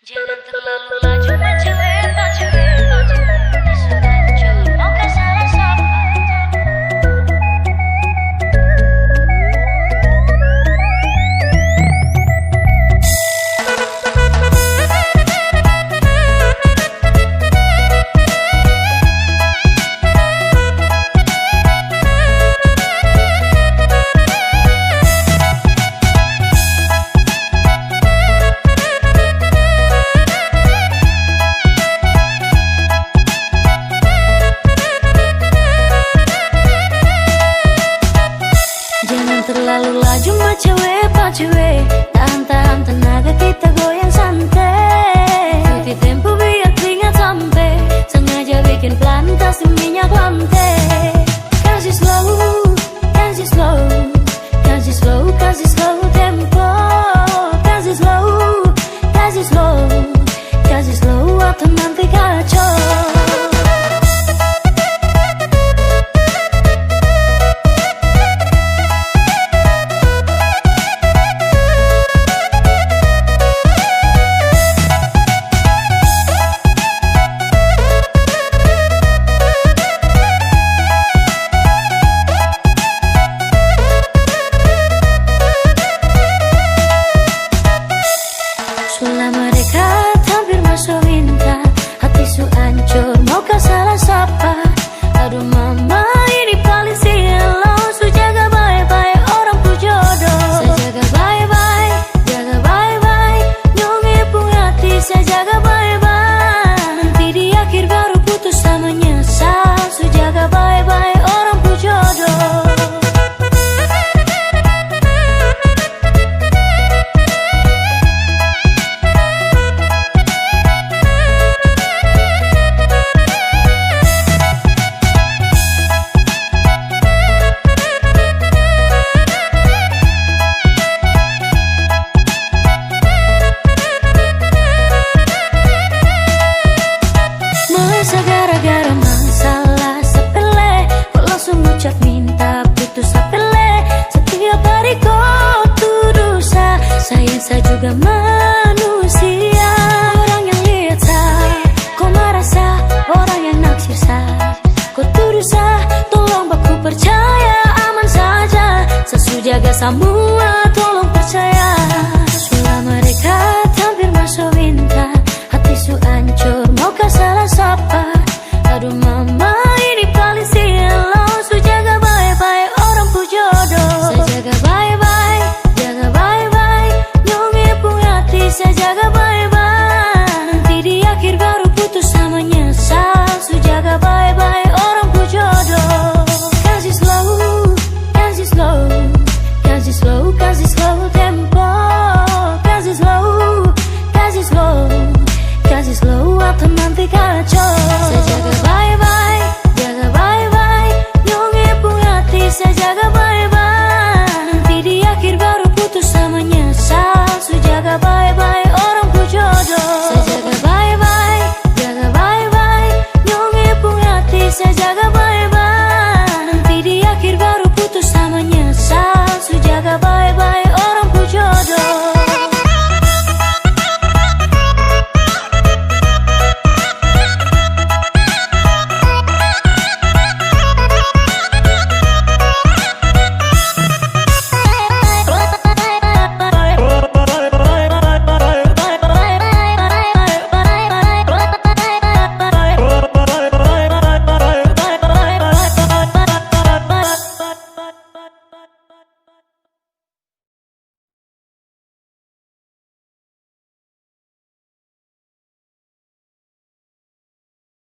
Jangan terlalu laju cewek, hancur, mau ke salah siapa? Terlalu laju cewek, tahan tenaga kita goyang santai. Ikuti tempo biar keringat sampai, sengaja bikin pelan kasih minyak lantai. Kasih slow, kasih slow, kasih slow, kasih slow tempo. Kasih slow, kasih slow, kasih slow atau nanti kacau. Selama dekat hampir masuk minta, hati su hancur mau ke salah siapa. Aduh mama ini paling silau, su jaga bye-bye orang pu jodoh. Saya jaga bye-bye, jaga bye-bye, nyongi pun hati saya jaga bye-bye. Nanti di akhir baru putus sama nyesal, su jaga bye-bye orang pu jodoh. Gara-gara masalah sepele, kok langsung ucap minta putus sepele. Setiap hari kau tuduh sayang saya juga manusia. Orang yang lihat kau merasa orang yang naksir kau tuduh tolong baku percaya aman saja. Sesu jaga semua, tolong percaya.